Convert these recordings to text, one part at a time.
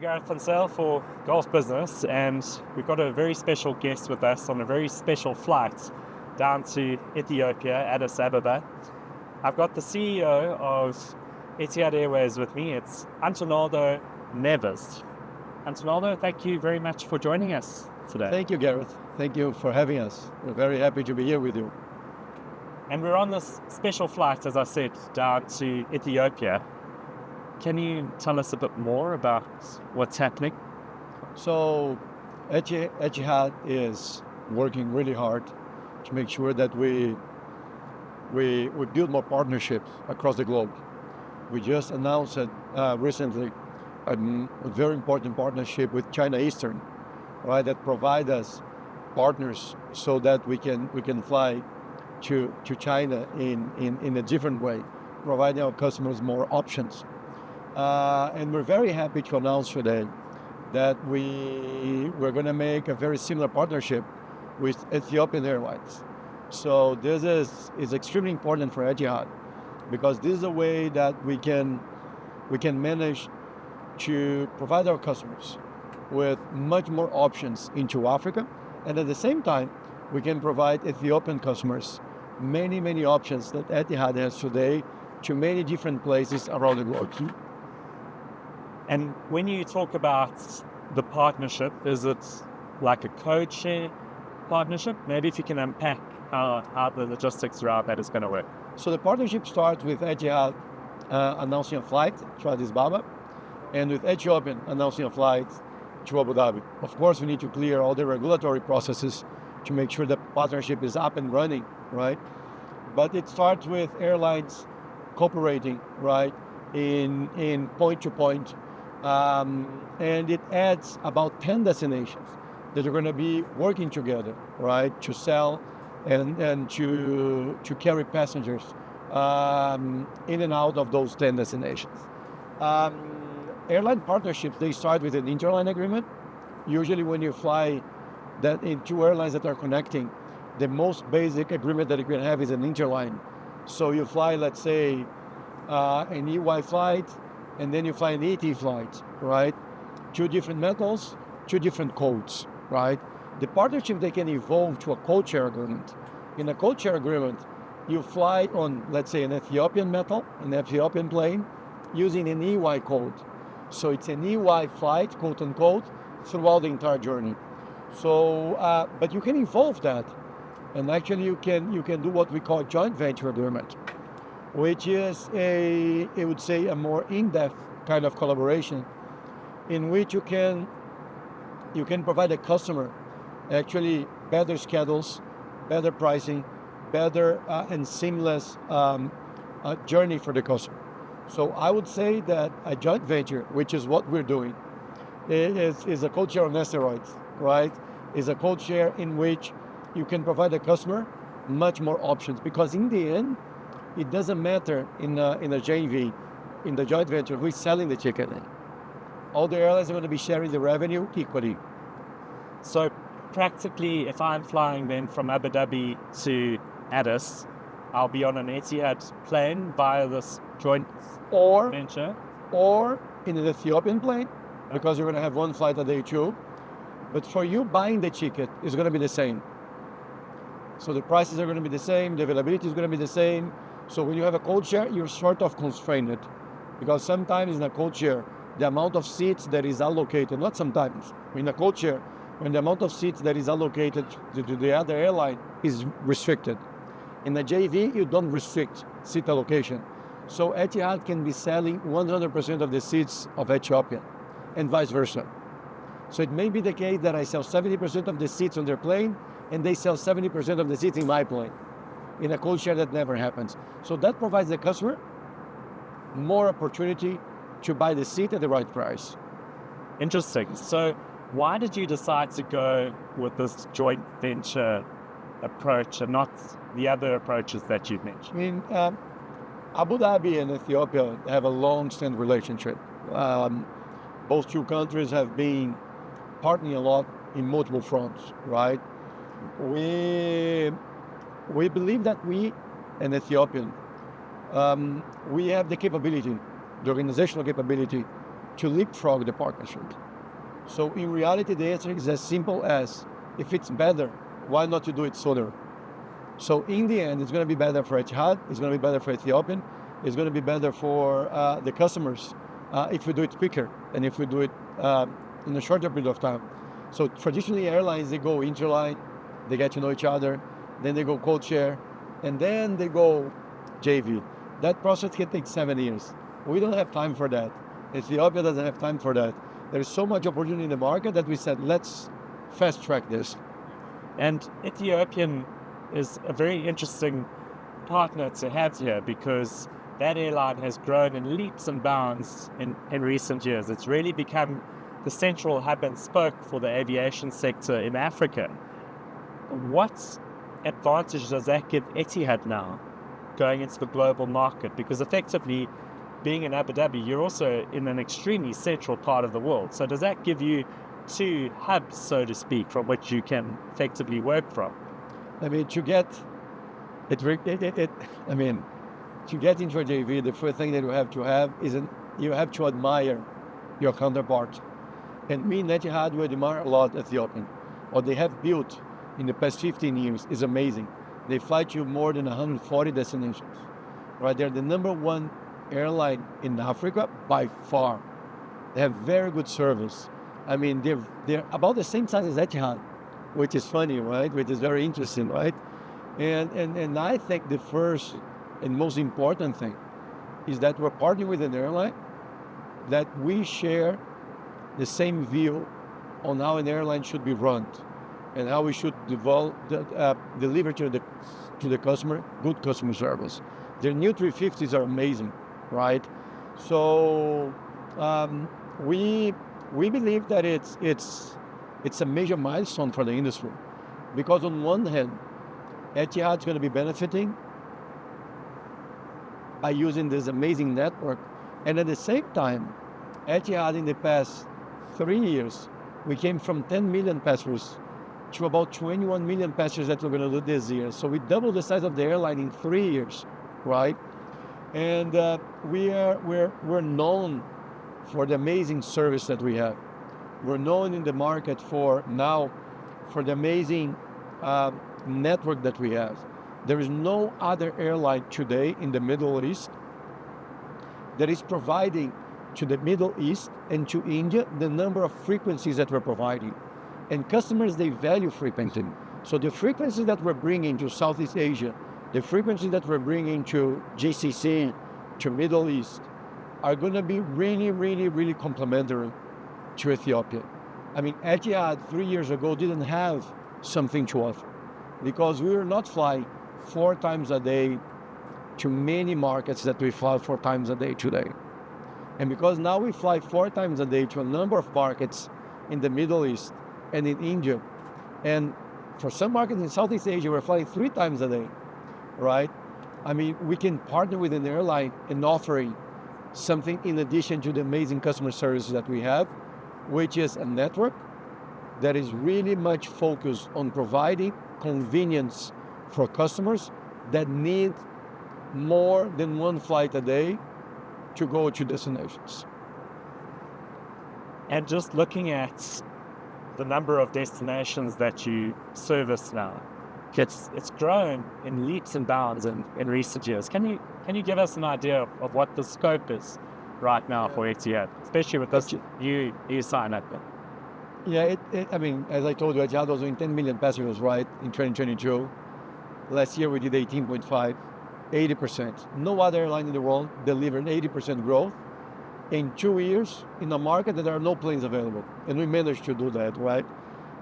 Gareth for Golf Business, and we've got a very special guest with us on a very special flight down to Ethiopia, Addis Ababa. I've got the CEO of Etihad Airways with me. It's Antonoaldo Neves. Antonoaldo, thank you very much for joining us today. Thank you, Gareth. Thank you for having us. We're very happy to be here with you. And we're on this special flight, as I said, down to Ethiopia. Can you tell us a bit more about what's happening? So Etihad is working really hard to make sure that we build more partnerships across the globe. We just announced recently a very important partnership with China Eastern, right? That provide us partners so that we can fly to China in a different way, providing our customers more options. And we're very happy to announce today that we're going to make a very similar partnership with Ethiopian Airlines. So this is extremely important for Etihad because this is a way that we can manage to provide our customers with much more options into Africa, and at the same time we can provide Ethiopian customers many options that Etihad has today to many different places around the globe. And when you talk about the partnership, is it like a code share partnership? Maybe if you can unpack how the logistics around that is going to work. So the partnership starts with Etihad announcing a flight to Addis Ababa, and with Ethiopian announcing a flight to Abu Dhabi. Of course, we need to clear all the regulatory processes to make sure the partnership is up and running, right? But it starts with airlines cooperating, right, in point to point. And it adds about 10 destinations that are going to be working together, right, to sell and to carry passengers in and out of those 10 destinations. Airline partnerships, they start with an interline agreement. Usually when you fly that in two airlines that are connecting, the most basic agreement that you can have is an interline. So you fly, let's say, an EY flight, and then you fly an ET flight, right? Two different metals, two different codes, right? The partnership, they can evolve to a code share agreement. In a code share agreement, you fly on, let's say, an Ethiopian metal, an Ethiopian plane, using an EY code. So it's an EY flight, quote unquote, throughout the entire journey. So, but you can evolve that, and actually you can do what we call a joint venture agreement, which is I would say, a more in-depth kind of collaboration in which you can provide a customer actually better schedules, better pricing, better and seamless journey for the customer. So I would say that a joint venture, which is what we're doing, is a code share on steroids, right? Is a code share in which you can provide a customer much more options, because in the end, it doesn't matter in a JV, in the joint venture, who is selling the ticket. All the airlines are going to be sharing the revenue equally. So practically, if I'm flying then from Abu Dhabi to Addis, I'll be on an Etihad plane via this joint venture? Or in an Ethiopian plane, because you're going to have one flight a day too. But for you, buying the ticket is going to be the same. So the prices are going to be the same, the availability is going to be the same. So when you have a code share, you're sort of constrained, because sometimes in a code share, the amount of seats that is allocated, not sometimes, in a code share, when the amount of seats that is allocated to the other airline is restricted. In a JV, you don't restrict seat allocation. So Etihad can be selling 100% of the seats of Ethiopia and vice versa. So it may be the case that I sell 70% of the seats on their plane and they sell 70% of the seats in my plane. In a code share, that never happens. So that provides the customer more opportunity to buy the seat at the right price. Interesting. So why did you decide to go with this joint venture approach and not the other approaches that you've mentioned? I mean, Abu Dhabi and Ethiopia have a long-standing relationship. Both two countries have been partnering a lot in multiple fronts, right? We believe that we and Ethiopian, we have the capability, the organizational capability to leapfrog the partnership. So in reality, the answer is as simple as, if it's better, why not you do it sooner? So in the end, it's going to be better for Etihad, it's going to be better for Ethiopian, it's going to be better for the customers if we do it quicker and if we do it in a shorter period of time. So traditionally airlines, they go interline, they get to know each other, then they go code share, and then they go JV. That process can take 7 years. We don't have time for that. Ethiopia doesn't have time for that. There is so much opportunity in the market that we said, let's fast track this. And Ethiopian is a very interesting partner to have here because that airline has grown in leaps and bounds in recent years. It's really become the central hub and spoke for the aviation sector in Africa. What advantage does that give Etihad now going into the global market? Because effectively, being in Abu Dhabi, you're also in an extremely central part of the world. So does that give you two hubs, so to speak, from which you can effectively work from? I mean, to get into a JV, the first thing that you have to have is you have to admire your counterpart. And me and Etihad, we admire a lot Ethiopian. What they have built in the past 15 years is amazing. They fly to more than 140 destinations. Right? They're the number one airline in Africa by far. They have very good service. I mean, they're about the same size as Etihad, which is funny, right? Which is very interesting, right? And I think the first and most important thing is that we're partnering with an airline that we share the same view on how an airline should be run and how we should deliver to the customer good customer service. Their new 350s are amazing, right? So we believe that it's a major milestone for the industry, because on one hand, Etihad's going to be benefiting by using this amazing network, and at the same time, Etihad in the past 3 years, we came from 10 million passengers to about 21 million passengers that we're going to do this year. So we doubled the size of the airline in 3 years, right? And we're known for the amazing service that we have. We're known in the market for the amazing network that we have. There is no other airline today in the Middle East that is providing to the Middle East and to India the number of frequencies that we're providing. And customers, they value frequency. So the frequencies that we're bringing to Southeast Asia, the frequencies that we're bringing to GCC, to Middle East, are going to be really, really, really complementary to Ethiopia. I mean, Etihad 3 years ago didn't have something to offer because we were not flying 4 times a day to many markets that we fly 4 times a day today. And because now we fly 4 times a day to a number of markets in the Middle East and in India, and for some markets in Southeast Asia, we're flying 3 times a day, right? I mean, we can partner with an airline in offering something in addition to the amazing customer service that we have, which is a network that is really much focused on providing convenience for customers that need more than 1 flight a day to go to destinations. And just looking at the number of destinations that you service now, it's grown in leaps and bounds in recent years. Can you give us an idea of what the scope is right now for Etihad, especially with this new sign up? Yeah, I mean, as I told you, Etihad was doing 10 million passengers, right, in 2022. Last year we did 18.5, 80%. No other airline in the world delivered 80% growth in 2 years in a market that there are no planes available. And we managed to do that, right?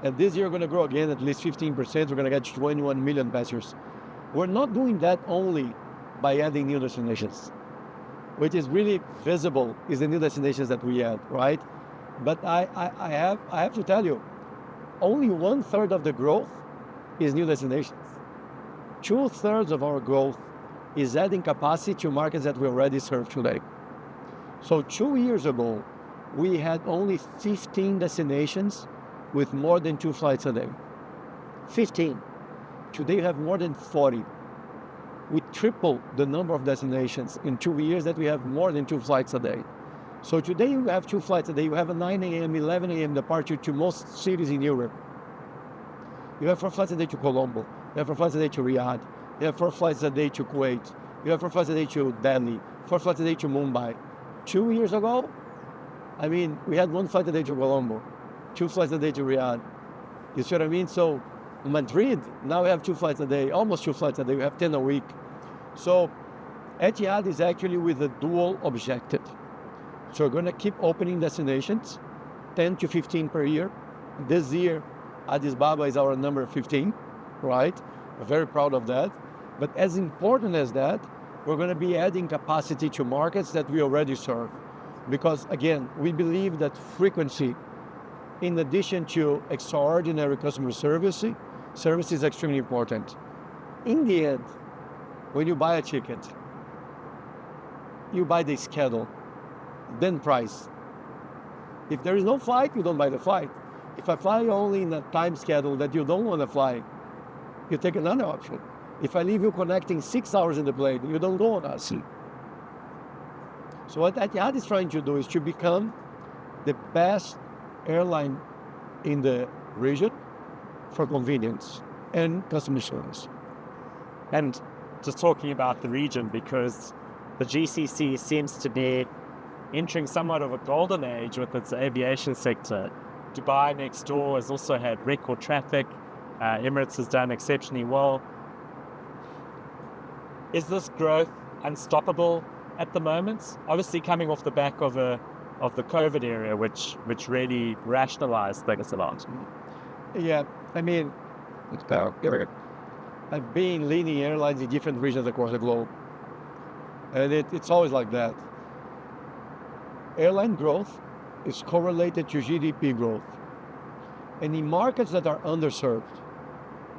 And this year we're going to grow again at least 15%. We're going to get 21 million passengers. We're not doing that only by adding new destinations. Which is really visible is the new destinations that we add, right? But I have to tell you, only 1/3 of the growth is new destinations. 2/3 of our growth is adding capacity to markets that we already serve today. So 2 years ago, we had only 15 destinations with more than 2 flights a day. 15. Today we have more than 40. We tripled the number of destinations in 2 years that we have more than 2 flights a day. So today you have 2 flights a day. You have a 9 a.m., 11 a.m. departure to most cities in Europe. You have 4 flights a day to Colombo. You have 4 flights a day to Riyadh. You have 4 flights a day to Kuwait. You have 4 flights a day to Delhi. 4 flights a day to Mumbai. 2 years ago, we had 1 flight a day to Colombo, 2 flights a day to Riyadh. You see what I mean? So Madrid, now we have 2 flights a day, almost 2 flights a day. We have 10 a week. So Etihad is actually with a dual objective. So we're going to keep opening destinations, 10 to 15 per year. This year, Addis Ababa is our number 15, right? We're very proud of that. But as important as that, we're going to be adding capacity to markets that we already serve. Because again, we believe that frequency, in addition to extraordinary customer service is extremely important. In the end, when you buy a ticket, you buy the schedule, then price. If there is no flight, you don't buy the flight. If I fly only in a time schedule that you don't want to fly, you take another option. If I leave you connecting 6 hours in the plane, you don't go on us. So what Etihad is trying to do is to become the best airline in the region for convenience and customer service. And just talking about the region, because the GCC seems to be entering somewhat of a golden age with its aviation sector. Dubai next door has also had record traffic. Emirates has done exceptionally well. Is this growth unstoppable at the moment? Obviously coming off the back of the COVID era, which really rationalized things a lot. Yeah, I've been leading airlines in different regions across the globe. And it's always like that. Airline growth is correlated to GDP growth. And in markets that are underserved,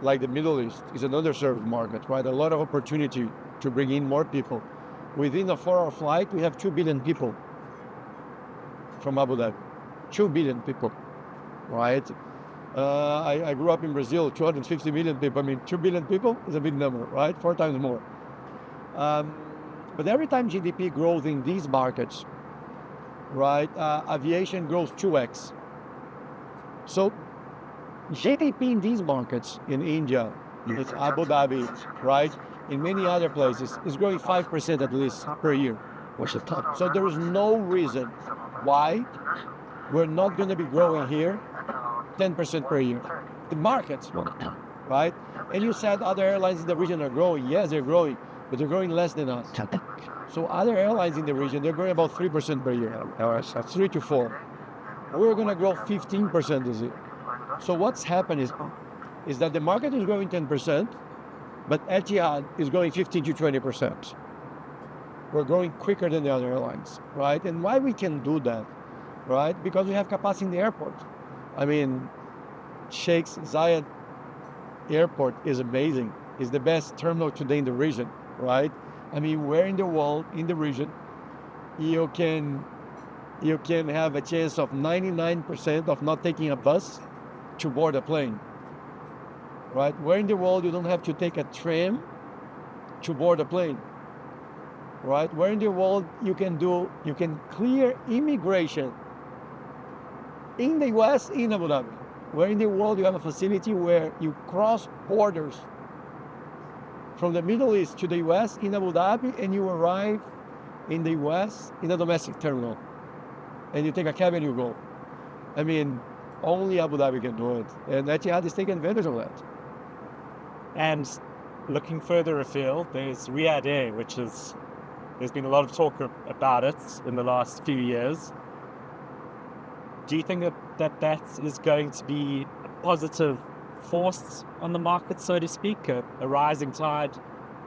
like the Middle East is an underserved market, right? A lot of opportunity to bring in more people. Within a 4-hour flight, we have 2 billion people from Abu Dhabi. 2 billion people, right? I grew up in Brazil, 250 million people. 2 billion people is a big number, right? 4 times more. But every time GDP grows in these markets, right, aviation grows 2x. So GDP in these markets, in India, in Abu Dhabi, right, in many other places, is growing 5% at least per year. So there is no reason why we're not going to be growing here 10% per year. The markets, right? And you said other airlines in the region are growing. Yes, they're growing, but they're growing less than us. So other airlines in the region, they're growing about 3% per year, 3 to 4. We're going to grow 15% this year. So what's happened is that the market is growing 10%, but Etihad is growing 15 to 20%. We're growing quicker than the other airlines, right? And why we can do that, right? Because we have capacity in the airport. Sheikh Zayed Airport is amazing. It's the best terminal today in the region, right? Where in the world, in the region, you can have a chance of 99% of not taking a bus to board a plane, right? Where in the world you don't have to take a tram to board a plane, right? Where in the world you can clear immigration in the US, in Abu Dhabi. Where in the world you have a facility where you cross borders from the Middle East to the US in Abu Dhabi, and you arrive in the US in a domestic terminal, and you take a cab and you go. Only Abu Dhabi can do it, and Etihad is taking advantage of that. And looking further afield, there's Riyadh Air, there's been a lot of talk about it in the last few years. Do you think that is going to be a positive force on the market, so to speak? A rising tide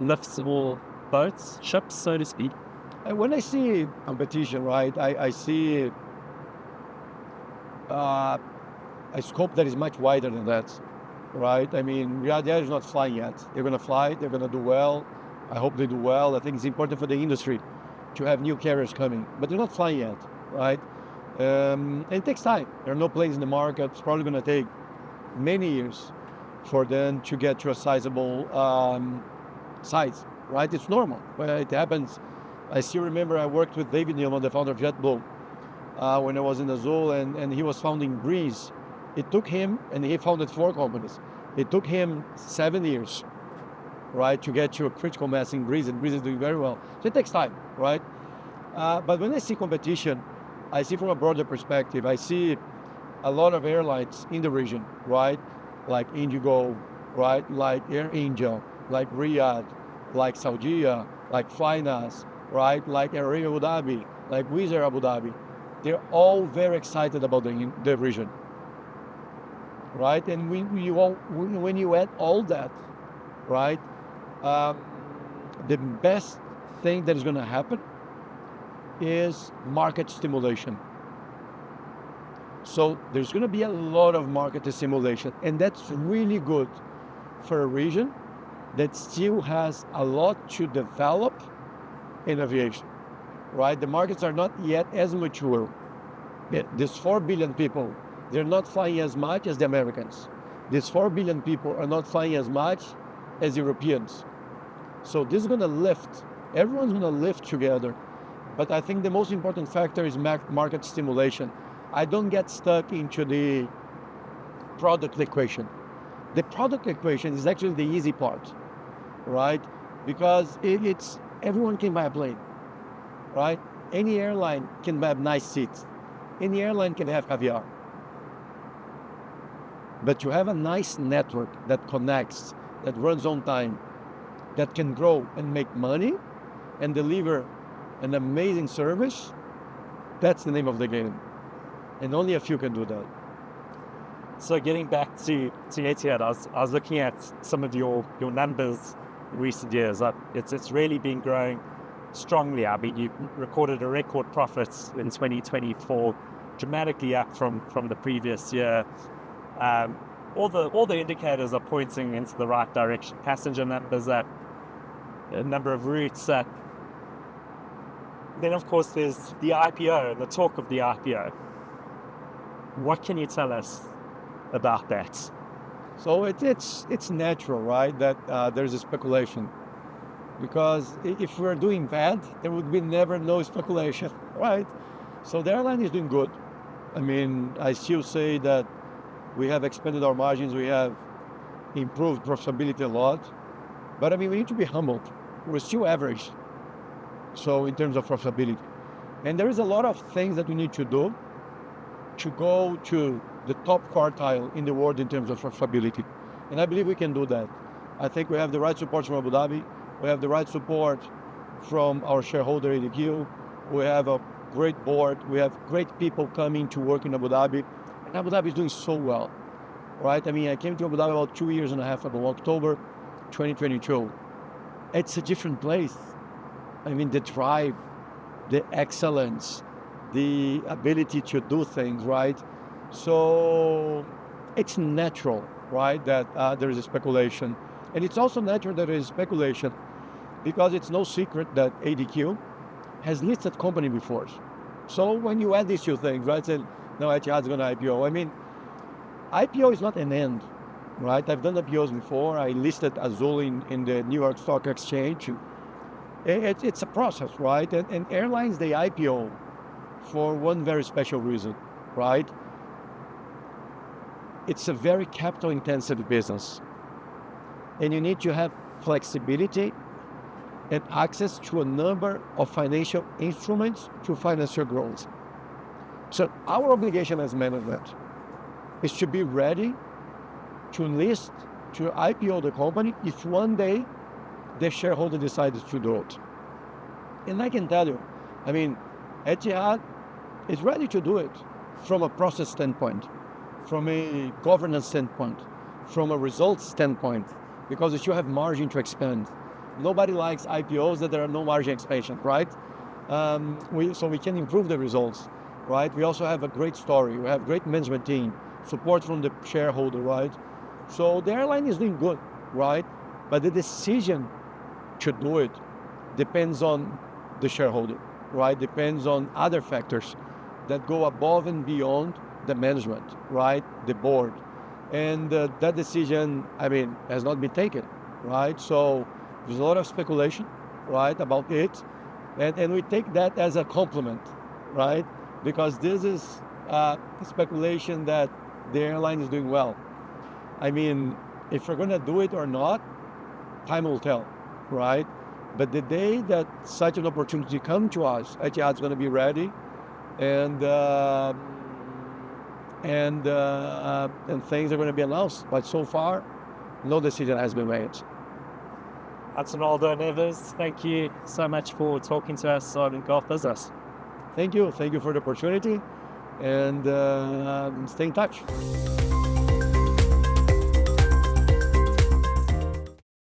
lifts all boats, ships, so to speak? And when I see competition, right, I see a scope that is much wider than that, right? Riyadh Air is not flying yet. They're going to fly, they're going to do well. I hope they do well. I think it's important for the industry to have new carriers coming, but they're not flying yet, right? And it takes time. There are no planes in the market. It's probably going to take many years for them to get to a sizable size, right? It's normal. It happens. I still remember I worked with David Nealman, the founder of JetBlue, when I was in Azul, and he was founding Breeze. It took him, and he founded 4 companies. It took him 7 years, right, to get to a critical mass in Breeze, and Breeze is doing very well. So it takes time, right? But when I see competition, I see from a broader perspective. I see a lot of airlines in the region, right? Like Indigo, right? Like Air India, like Riyadh, like Saudia, like Flynas, right? Like Air Abu Dhabi, like Wizz Air Abu Dhabi. They're all very excited about the region, right? And when you add all that, right, the best thing that is going to happen is market stimulation. So there's going to be a lot of market stimulation, and that's really good for a region that still has a lot to develop in aviation, right? The markets are not yet as mature. These 4 billion people, they're not flying as much as the Americans. These 4 billion people are not flying as much as Europeans. So this is going to lift. Everyone's going to lift together. But I think the most important factor is market stimulation. I don't get stuck into the product equation. The product equation is actually the easy part, right? Because it's everyone can buy a plane, right? Any airline can have nice seats. Any airline can have caviar. But you have a nice network that connects, that runs on time, that can grow and make money and deliver an amazing service. That's the name of the game. And only a few can do that. So getting back to Etihad, I was looking at some of your numbers in recent years. It's really been growing strongly. I mean, you recorded a record profit in 2024, dramatically up from the previous year. All the indicators are pointing into the right direction. Passenger numbers up, a number of routes up. Then, of course, there's the IPO and the talk of the IPO. What can you tell us about that? So it's natural, right, that there's a speculation. Because if we're doing bad, there would be never no speculation, right? So the airline is doing good. I mean, I still say that we have expanded our margins, we have improved profitability a lot. But I mean, we need to be humbled. We're still average. So in terms of profitability. And there is a lot of things that we need to do to go to the top quartile in the world in terms of profitability. And I believe we can do that. I think we have the right support from Abu Dhabi. We have the right support from our shareholder ADQ. We have a great board. We have great people coming to work in Abu Dhabi. And Abu Dhabi is doing so well, right? I mean, I came to Abu Dhabi about 2 years and a half ago, October 2022. It's a different place. I mean, the drive, the excellence, the ability to do things, right? So it's natural, right, that there is a speculation. And it's also natural that there is speculation because it's no secret that ADQ has listed company before. So when you add these two things, right, say, no, Etihad's going to IPO. I mean, IPO is not an end, right? I've done IPOs before. I listed Azul in the New York Stock Exchange. It's a process, right? And airlines, they IPO for one very special reason, right? It's a very capital-intensive business. And you need to have flexibility and access to a number of financial instruments to finance your growth. So our obligation as management is to be ready to list, to IPO the company if one day the shareholder decides to do it. And I can tell you, I mean, Etihad is ready to do it from a process standpoint, from a governance standpoint, from a results standpoint, because you still have margin to expand. Nobody likes IPOs that there are no margin expansion, right? So we can improve the results, right? We also have a great story. We have great management team, support from the shareholder, right? So the airline is doing good, right? But the decision to do it depends on the shareholder, right? Depends on other factors that go above and beyond the management, right? The board. And that decision, I mean, has not been taken, right? So there's a lot of speculation, right, about it. And we take that as a compliment, right? because this is speculation that the airline is doing well. I mean, if we're going to do it or not, time will tell, right? But the day that such an opportunity comes to us, Etihad's going to be ready, and things are going to be announced. But so far, no decision has been made. Antonoaldo, Neves, thank you so much for talking to us on Golf Business. Thank you for the opportunity, and stay in touch.